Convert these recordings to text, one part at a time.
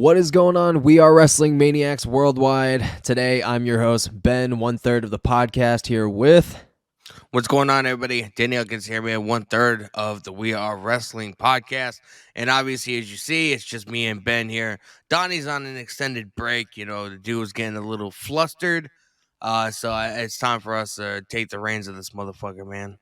What is going on? We are Wrestling Maniacs Worldwide. Today, I'm your host, Ben, 1/3 of the podcast, here with... What's going on, everybody? Danny Huckins here, man. 1/3 of the We Are Wrestling podcast. And obviously, as you see, it's just me and Ben here. Donnie's on an extended break. You know, the dude was getting a little flustered. It's time for us to take the reins of this motherfucker, man.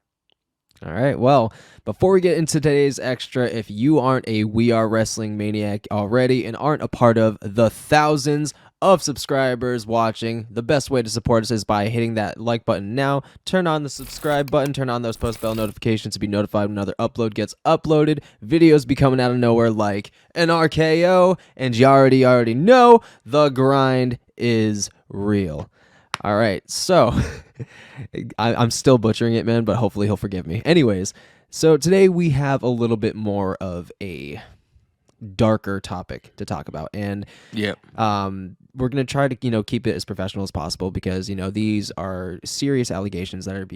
All right, well, before we get into today's extra, if you aren't a We Are Wrestling Maniac already and aren't a part of the thousands of subscribers watching, the best way to support us is by hitting that like button now, turn on the subscribe button, turn on those post bell notifications to be notified when another upload gets uploaded. Videos be coming out of nowhere like an RKO, and you already know the grind is real. All right, so I'm still butchering it, man, but hopefully he'll forgive me. Anyways, so today we have a little bit more of a darker topic to talk about, and we're gonna try to keep it as professional as possible because these are serious allegations that are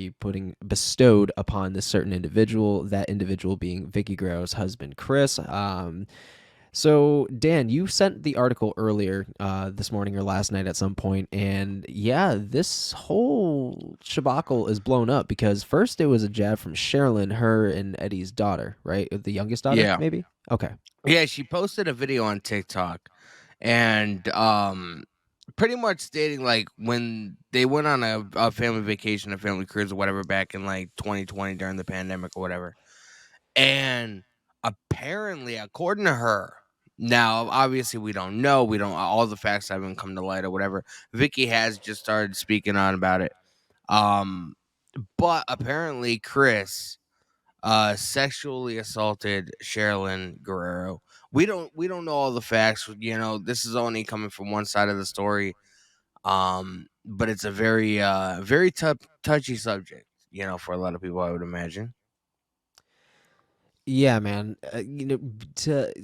bestowed upon this certain individual. That individual being Vicky Guerrero's husband, Chris. So, Dan, you sent the article earlier this morning or last night at some point, and yeah, this whole shabacle is blown up because first it was a jab from Sherilyn, her and Eddie's daughter, right? The youngest daughter, maybe? Okay. Yeah, she posted a video on TikTok and pretty much stating like when they went on a family vacation, a family cruise or whatever back in like 2020 during the pandemic or whatever. And apparently, according to her, now obviously we don't know, all the facts haven't come to light or whatever. Vicky has just started speaking on about it. But apparently Chris sexually assaulted Sherilyn Guerrero. We don't know all the facts. This is only coming from one side of the story. But it's a very very touchy subject, for a lot of people, I would imagine. Yeah, man.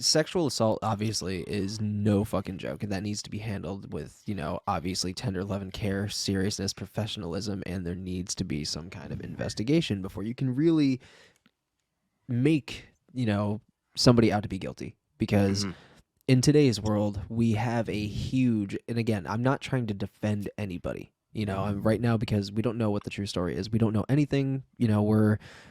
Sexual assault obviously is no fucking joke, and that needs to be handled with, obviously tender love and care, seriousness, professionalism, and there needs to be some kind of investigation before you can really make, somebody out to be guilty. Because in today's world, we have a huge, and again, I'm not trying to defend anybody. Right now, because we don't know what the true story is. We don't know anything.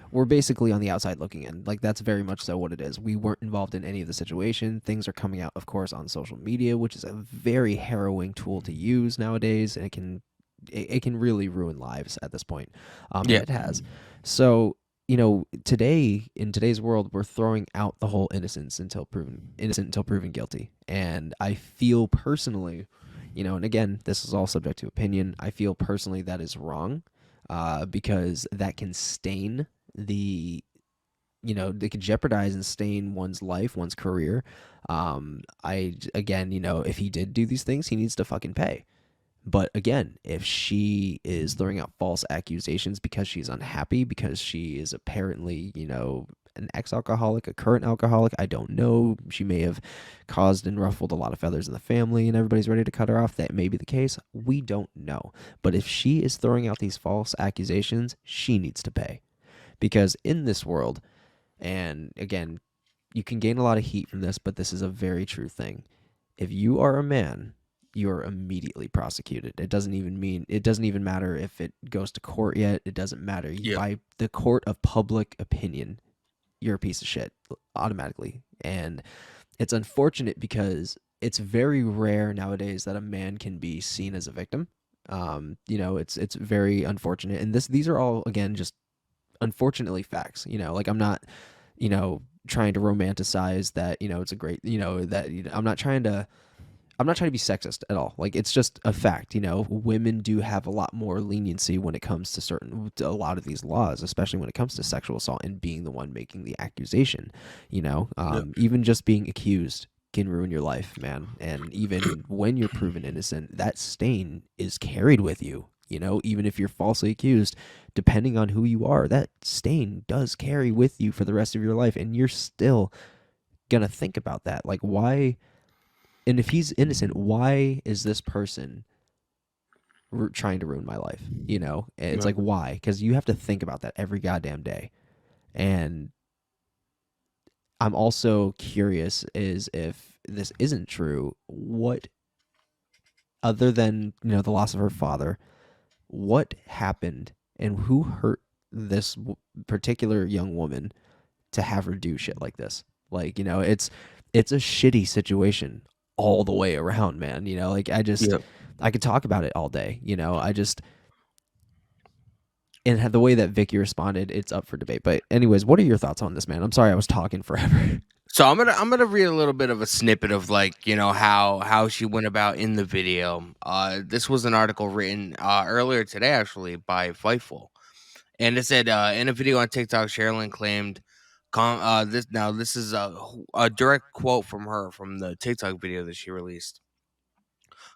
We're basically on the outside looking in. Like, that's very much so what it is. We weren't involved in any of the situation. Things are coming out, of course, on social media, which is a very harrowing tool to use nowadays, and it can really ruin lives at this point. It has. So, today, in today's world, we're throwing out the whole innocent until proven guilty. And I feel personally, and again, this is all subject to opinion, I feel personally that is wrong, because that can stain they could jeopardize and stain one's life, one's career. If he did do these things, he needs to fucking pay. But again, if she is throwing out false accusations because she's unhappy, because she is apparently, an ex-alcoholic, a current alcoholic, I don't know. She may have caused and ruffled a lot of feathers in the family and everybody's ready to cut her off. That may be the case. We don't know. But if she is throwing out these false accusations, she needs to pay. Because in this world, and again, you can gain a lot of heat from this, but this is a very true thing. If you are a man, you're immediately prosecuted. It doesn't even matter if it goes to court yet. It doesn't matter. By the court of public opinion, you're a piece of shit automatically. And it's unfortunate because it's very rare nowadays that a man can be seen as a victim. It's very unfortunate. And these are all, again, just unfortunately facts. Like, I'm not, trying to romanticize that, it's a great, that I'm not trying to be sexist at all. Like, it's just a fact. Women do have a lot more leniency when it comes to a lot of these laws, especially when it comes to sexual assault and being the one making the accusation. Even just being accused can ruin your life, man. And even when you're proven innocent, that stain is carried with you. Even if you're falsely accused, depending on who you are, that stain does carry with you for the rest of your life, and you're still gonna think about that. Like, why? And if he's innocent, why is this person trying to ruin my life? It's like, why? Because you have to think about that every goddamn day. And I'm also curious is if this isn't true, what, other than, the loss of her father, what happened and who hurt this particular young woman to have her do shit like this? Like, it's a shitty situation all the way around, man. Like, Yeah. I could talk about it all day. And the way that Vicky responded, it's up for debate. But anyways, what are your thoughts on this, man? I'm sorry I was talking forever. So I'm gonna read a little bit of a snippet of like how she went about in the video. This was an article written earlier today actually by Fightful, and it said in a video on TikTok, Sherilyn claimed, this is a direct quote from her from the TikTok video that she released.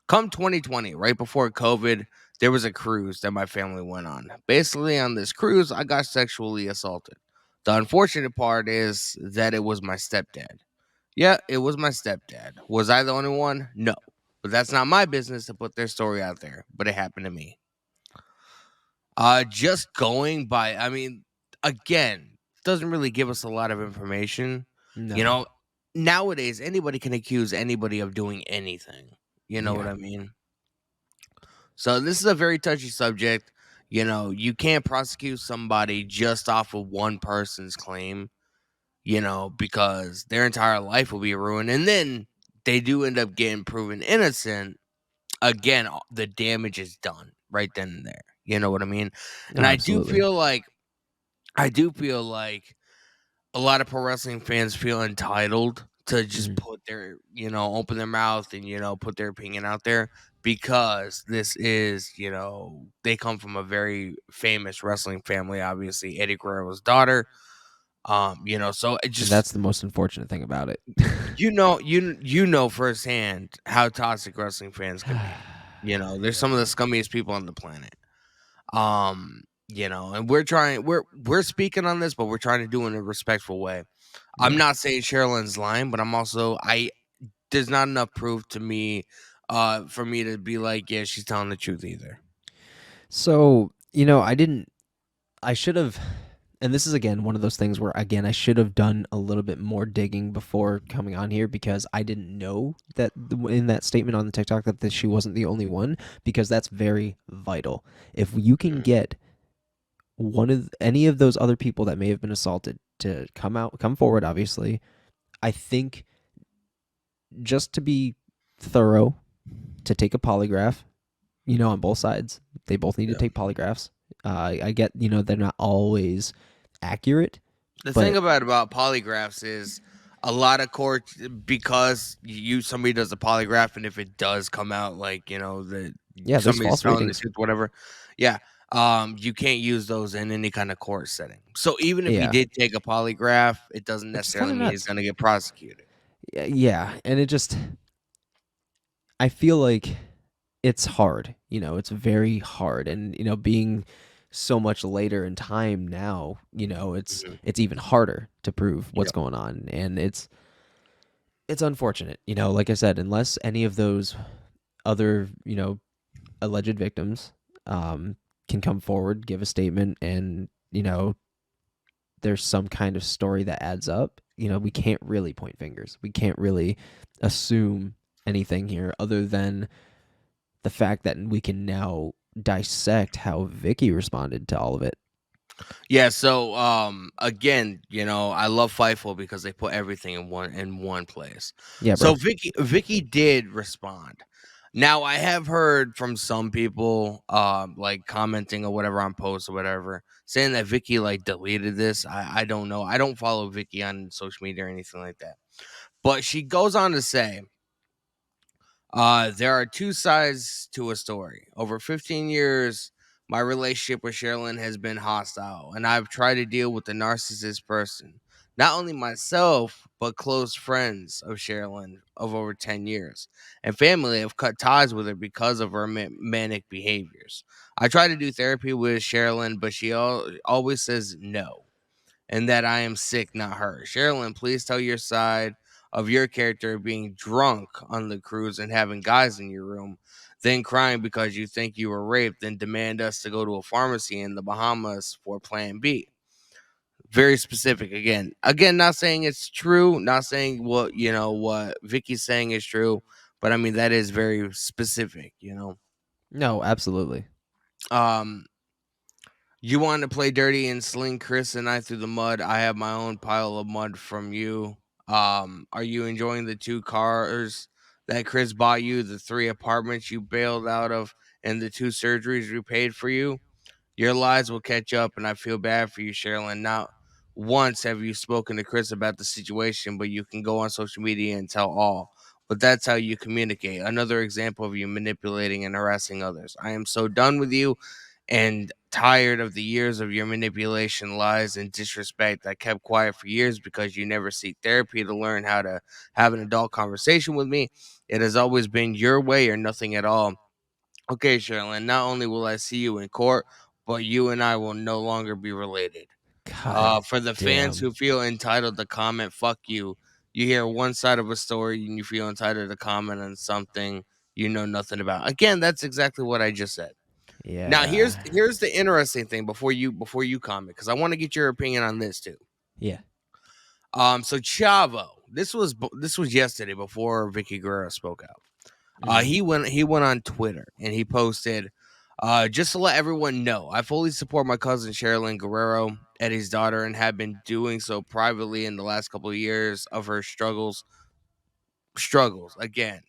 Come 2020, right before COVID, there was a cruise that my family went on. Basically, on this cruise, I got sexually assaulted. The unfortunate part is that it was my stepdad. Yeah, it was my stepdad. Was I the only one? No. But that's not my business to put their story out there. But it happened to me. Just going by, I mean, again, doesn't really give us a lot of information. You No. know, nowadays anybody can accuse anybody of doing anything. You know what Yeah. I mean? So this is a very touchy subject. You can't prosecute somebody just off of one person's claim, because their entire life will be ruined. And then they do end up getting proven innocent. Again, the damage is done right then and there. You know what I mean? No, And absolutely. I do feel like a lot of pro wrestling fans feel entitled to just Mhm. put their, open their mouth and, put their opinion out there because this is, they come from a very famous wrestling family, obviously, Eddie Guerrero's daughter. So it And just, that's the most unfortunate thing about it. you know firsthand how toxic wrestling fans can be. They're some of the Yeah. scummiest people on the planet. And we're speaking on this, but we're trying to do it in a respectful way. I'm Yeah. not saying Sherilyn's lying, but I'm also I there's not enough proof to me for me to be like, yeah, she's telling the truth either. So, I should have, and this is again one of those things where, again, I should have done a little bit more digging before coming on here, because I didn't know that in that statement on the TikTok that she wasn't the only one, because that's very vital. If you can Mm. get any of those other people that may have been assaulted to come forward, obviously, I think, just to be thorough, to take a polygraph, on both sides. They both need to Yeah. take polygraphs. I get, they're not always accurate, The thing but about polygraphs is a lot of courts, because somebody does a polygraph, and if it does come out like that yeah, there's somebody's false telling the ratings. truth, whatever, yeah, you can't use those in any kind of court setting. So even if he Yeah, did take a polygraph, it doesn't which is kind necessarily of mean he's nuts. going to get prosecuted. Yeah, and I feel like it's hard. It's very hard, and being so much later in time now, it's Mhm. it's even harder to prove what's Yeah. going on, and it's unfortunate. Like I said, unless any of those other, alleged victims, um, can come forward, give a statement, and there's some kind of story that adds up. We can't really point fingers. We can't really assume anything here, other than the fact that we can now dissect how Vicky responded to all of it. Yeah, so again, I love Fightful because they put everything in one place. Yeah, So bro. Vicky did respond. Now I have heard from some people like commenting or whatever on posts or whatever, saying that Vicky like deleted this. I don't know. I don't follow Vicky on social media or anything like that. But she goes on to say, there are two sides to a story. Over 15 years, my relationship with Sherilyn has been hostile, and I've tried to deal with the narcissist person. Not only myself, but close friends of Sherilyn of over 10 years, and family have cut ties with her because of her manic behaviors. I try to do therapy with Sherilyn, but she always says no and that I am sick, not her. Sherilyn, please tell your side of your character being drunk on the cruise and having guys in your room, then crying because you think you were raped, then demand us to go to a pharmacy in the Bahamas for plan B. very specific. Again, not saying it's true, not saying what Vicky's saying is true, but I mean that is very specific. No, absolutely. Um, you want to play dirty and sling Chris and I through the mud. I have my own pile of mud from you. Are you enjoying the 2 cars that Chris bought you, the 3 apartments you bailed out of, and the 2 surgeries we paid for you? Your lies will catch up, and I feel bad for you, Sherilyn. Not once have you spoken to Chris about the situation, but you can go on social media and tell all. But that's how you communicate. Another example of you manipulating and harassing others. I am so done with you and tired of the years of your manipulation, lies, and disrespect. I kept quiet for years because you never seek therapy to learn how to have an adult conversation with me. It has always been your way or nothing at all. Okay, Sherilyn, not only will I see you in court, but you and I will no longer be related. God For the fans damn. who feel entitled to comment, fuck you. You hear one side of a story and you feel entitled to comment on something you know nothing about. Again, that's exactly what I just said. Now Yeah. here's the interesting thing before you comment, because I want to get your opinion on this too. Yeah. So Chavo, this was yesterday before Vicky Guerrero spoke out. Mm-hmm. He went on Twitter and he posted, just to let everyone know, I fully support my cousin Sherilyn Guerrero, Eddie's daughter, and have been doing so privately in the last couple of years of her struggles. Again,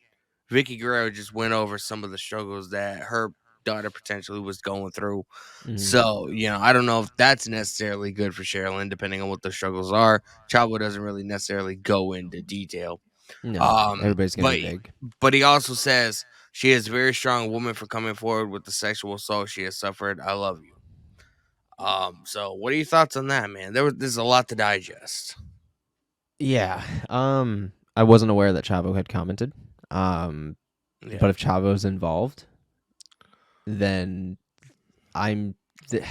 Vicky Guerrero just went over some of the struggles that her daughter potentially was going through. Mm-hmm. So, I don't know if that's necessarily good for Sherilyn, depending on what the struggles are. Chavo doesn't really necessarily go into detail. No, Um, everybody's gonna be but vague. but he also says she is a very strong woman for coming forward with the sexual assault she has suffered. I love you. So what are your thoughts on that, man? There's a lot to digest. Yeah. I wasn't aware that Chavo had commented. Um, Yeah, but if Chavo's involved, then I'm. Th-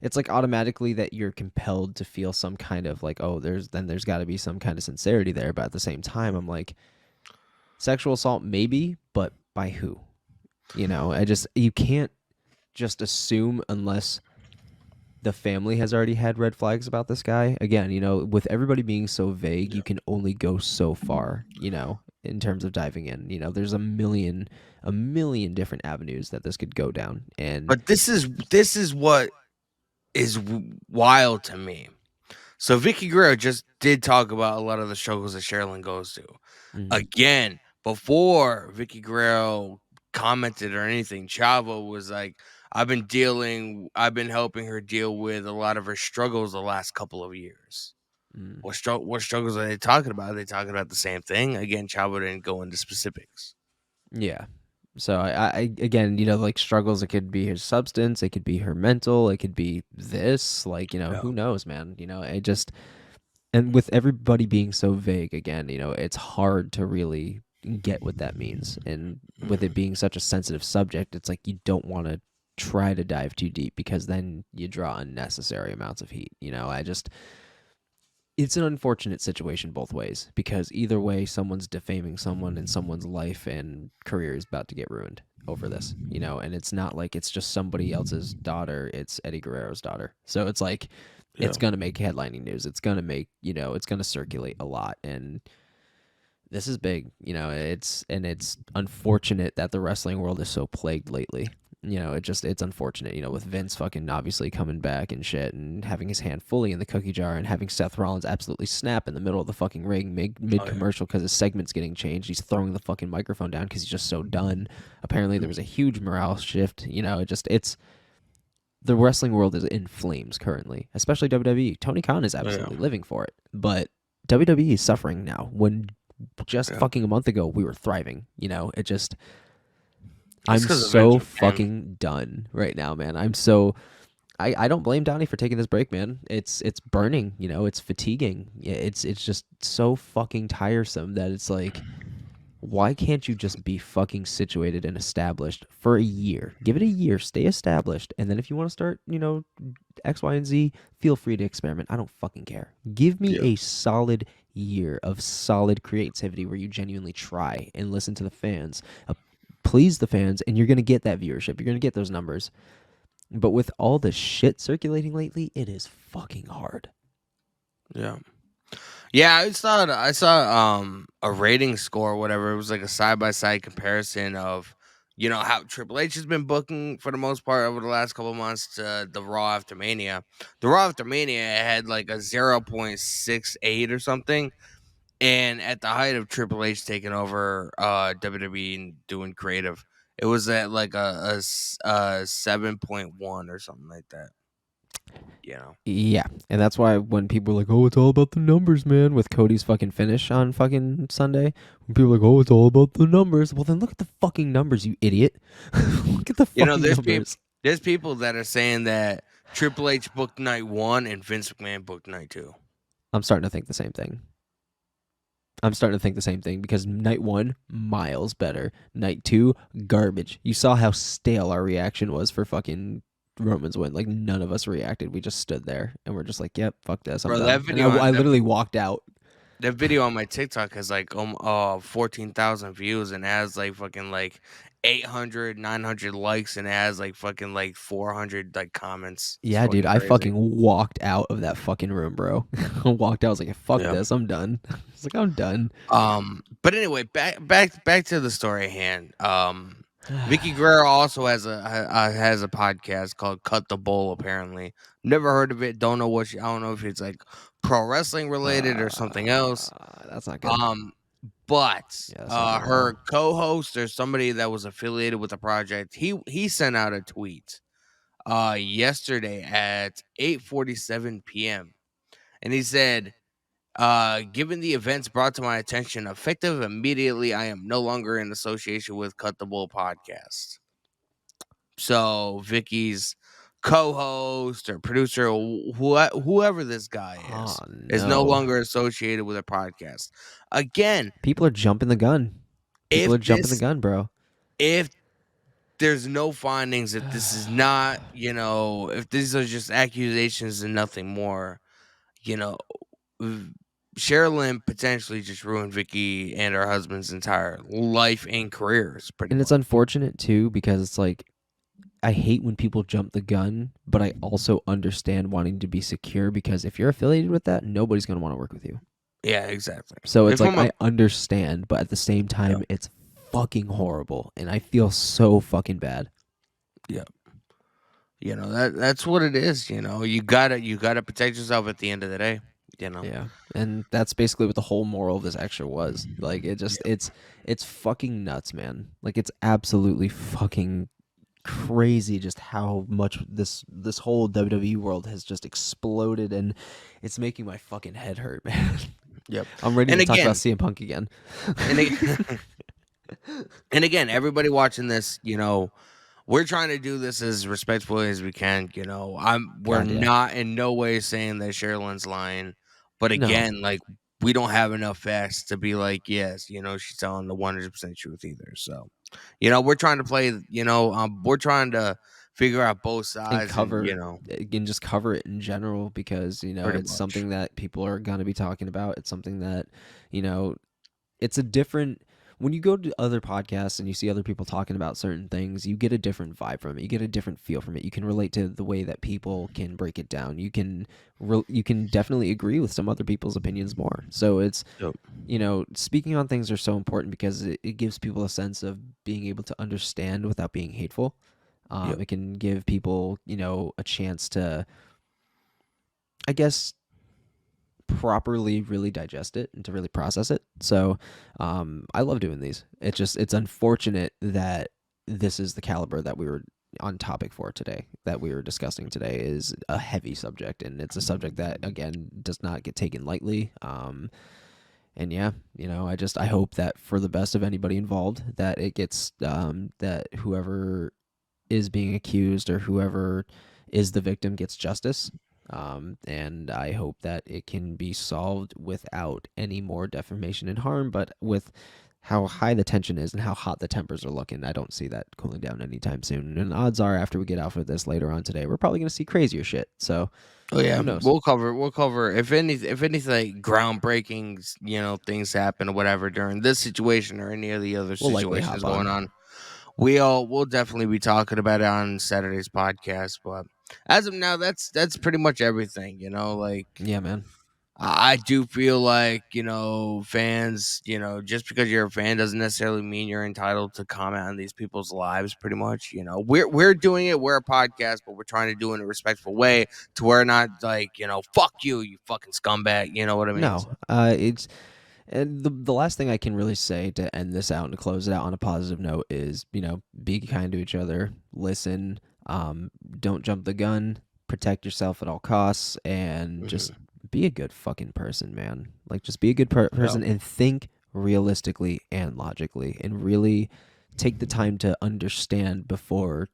it's like automatically that you're compelled to feel some kind of like, oh, there's got to be some kind of sincerity there. But at the same time, I'm like, sexual assault maybe, but by who? You can't just assume unless the family has already had red flags about this guy. Again, with everybody being so vague, yeah. you can only go so far, in terms of diving in. There's a million different avenues that this could go down. And But this is what is wild to me. So Vicky Guerrero just did talk about a lot of the struggles that Sherilyn goes through. mm, Again, before Vicky Guerrero commented or anything, Chavo was like, I've been helping her deal with a lot of her struggles the last couple of years. mm, What struggles are they talking about? Are they talking about the same thing? Again, Chavo didn't go into specifics. yeah. So I again, like struggles, it could be her substance, it could be her mental, it could be this, like, Yeah. who knows, man. I just and with everybody being so vague again, it's hard to really get what that means. And with it Mhm. being such a sensitive subject, it's like you don't want to try to dive too deep because then you draw unnecessary amounts of heat. It's an unfortunate situation both ways because either way, someone's defaming someone and someone's life and career is about to get ruined over this, and it's not like it's just somebody else's daughter, it's Eddie Guerrero's daughter. So it's like, Yeah. it's going to make headlining news. It's going to make, it's going to circulate a lot. And this is big, it's unfortunate that the wrestling world is so plagued lately. It's unfortunate, with Vince fucking obviously coming back and shit and having his hand fully in the cookie jar and having Seth Rollins absolutely snap in the middle of the fucking ring mid Oh yeah. commercial because his segment's getting changed. He's throwing the fucking microphone down because he's just so done. Apparently there was a huge morale shift. It's the wrestling world is in flames currently, especially WWE. Tony Khan is Oh yeah. absolutely living for it, but WWE is suffering now when just Yeah. fucking a month ago we were thriving. It just It's I'm because of so Vince McMahon. fucking done right now, man. I don't blame Donnie for taking this break, man. It's burning, it's fatiguing. It's just so fucking tiresome that it's like, why can't you just be fucking situated and established for a year? Give it a year, stay established, and then if you want to start, X, Y, and Z, feel free to experiment. I don't fucking care. Give me Yeah. a solid year of solid creativity where you genuinely try and listen to the fans, please the fans, and you're gonna get that viewership. You're gonna get those numbers. But with all the shit circulating lately, it is fucking hard. Yeah. Yeah, I saw a rating score or whatever. It was like a side by side comparison of how Triple H has been booking for the most part over the last couple of months to the Raw after Mania. The Raw after Mania had like a 0.68 or something. And at the height of Triple H taking over WWE and doing creative, it was at like a 7.1 or something like that. You know. Yeah, and that's why when people are like, "Oh, it's all about the numbers, man," with Cody's fucking finish on fucking Sunday, when people are like, "Oh, it's all about the numbers," well, then look at the fucking numbers, you idiot. Look at the fucking numbers. There's people that are saying that Triple H booked night 1 and Vince McMahon booked night 2. I'm starting to think the same thing. Because night 1, miles better. Night 2, garbage. You saw how stale our reaction was for fucking Roman's win. Like, none of us reacted. We just stood there and we're just like, "Yep, fuck this. I'm Bro, done." that And video I literally walked out. that video on my TikTok has like 14,000 views and it has like fucking like 800, 900 likes and it has like fucking like 400 like comments. It's Yeah, dude, fucking I crazy. fucking walked out of that fucking room, bro. I walked out. I was like, "Fuck Yeah. this. I'm done." I was like, "I'm done." But anyway, back to the story at hand. Vicky Guerrero also has a podcast called Cut the Bowl. Apparently, never heard of it. Don't know I don't know if it's like pro wrestling related or something else. That's not good. But Yeah, that's not good at her all. co-host or somebody that was affiliated with the project, he sent out a tweet yesterday at 8:47 p.m. and he said, given the events brought to my attention, effective immediately, I am no longer in association with Cut the Bull podcast. So Vicky's co-host or producer, whoever this guy is no longer associated with a podcast. Again, people are jumping the gun. Bro. If there's no findings, if this is not, if these are just accusations and nothing more, Sherilyn potentially just ruined Vicky and her husband's entire life and careers, pretty And much. it's unfortunate too, because it's like, I hate when people jump the gun, but I also understand wanting to be secure, because if you're affiliated with that, nobody's going to want to work with you. Yeah, exactly. So it's like, I understand, but at the same time, it's fucking horrible, and I feel so fucking bad. Yeah. That's what it is, You gotta protect yourself at the end of the day, Yeah. And that's basically what the whole moral of this extra was. Like, it's fucking nuts, man. Like, it's absolutely fucking crazy just how much this whole WWE world has just exploded, and it's making my fucking head hurt, man. Yep. I'm ready to talk about CM Punk again. And again, everybody watching this, we're trying to do this as respectfully as we can. We're not in no way saying that Sherilyn's lying, but again, like, we don't have enough facts to be like, yes, she's telling the 100% truth either. So, we're trying to play, we're trying to figure out both sides, and just cover it in general, because it's something that people are going to be talking about. It's something that it's a different. When you go to other podcasts and you see other people talking about certain things, you get a different vibe from it. You get a different feel from it. You can relate to the way that people can break it down. You can definitely agree with some other people's opinions more. So it's, speaking on things are so important, because it gives people a sense of being able to understand without being hateful. It can give people, a chance to, I guess, properly really digest it and to really process it. So I love doing these. It's unfortunate that this is the caliber that we were on topic for today, that we were discussing today, is a heavy subject, and it's a subject that, again, does not get taken lightly. And yeah, I hope that for the best of anybody involved, that it gets that whoever is being accused or whoever is the victim gets justice. And I hope that it can be solved without any more defamation and harm. But with how high the tension is and how hot the tempers are looking, I don't see that cooling down anytime soon. And odds are, after we get off of this later on today, we're probably going to see crazier shit. So, who knows? We'll cover if anything groundbreaking, things happen or whatever during this situation or any of the other situations going on. we'll definitely be talking about it on Saturday's podcast. But as of now, that's pretty much everything. Like Yeah, man. I do feel like, fans, just because you're a fan doesn't necessarily mean you're entitled to comment on these people's lives pretty much. We're doing it, we're a podcast, but we're trying to do it in a respectful way to where not like, fuck you, you fucking scumbag. You know what I mean? No, So, it's and the last thing I can really say to end this out and to close it out on a positive note is, be kind to each other, listen, don't jump the gun, protect yourself at all costs, and just mhm. be a good fucking person, man. Like, just be a good Yeah, person and think realistically and logically, and really take the time to understand before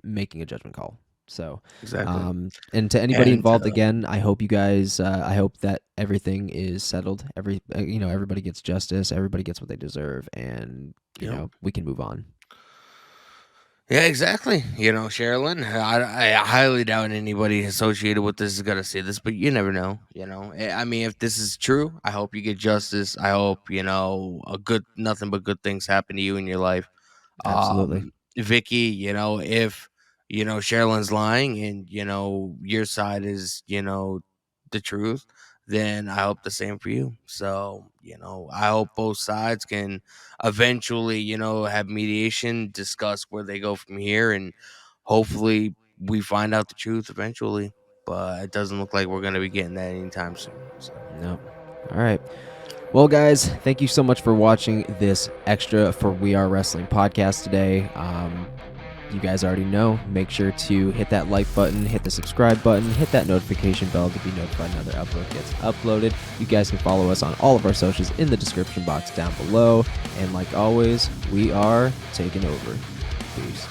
making a judgment call. So, exactly. and to anybody And involved, again, I hope you guys, I hope that everything is settled. Everybody gets justice. Everybody gets what they deserve, and yep. we can move on. Yeah, exactly. Sherilyn, I highly doubt anybody associated with this is gonna see this, but you never know. I mean, if this is true, I hope you get justice. I hope a good, nothing but good things happen to you in your life. Absolutely. Vicky, if Sherilyn's lying and your side is the truth, then I hope the same for you. So I hope both sides can eventually have mediation, discuss where they go from here, and hopefully we find out the truth eventually. But it doesn't look like we're going to be getting that anytime soon. So No. All right. Well, guys, thank you so much for watching this extra for We Are Wrestling podcast today. You guys already know, make sure to hit that like button, hit the subscribe button, hit that notification bell to be notified another upload gets uploaded. You guys can follow us on all of our socials in the description box down below. And like always, we are taking over. Peace.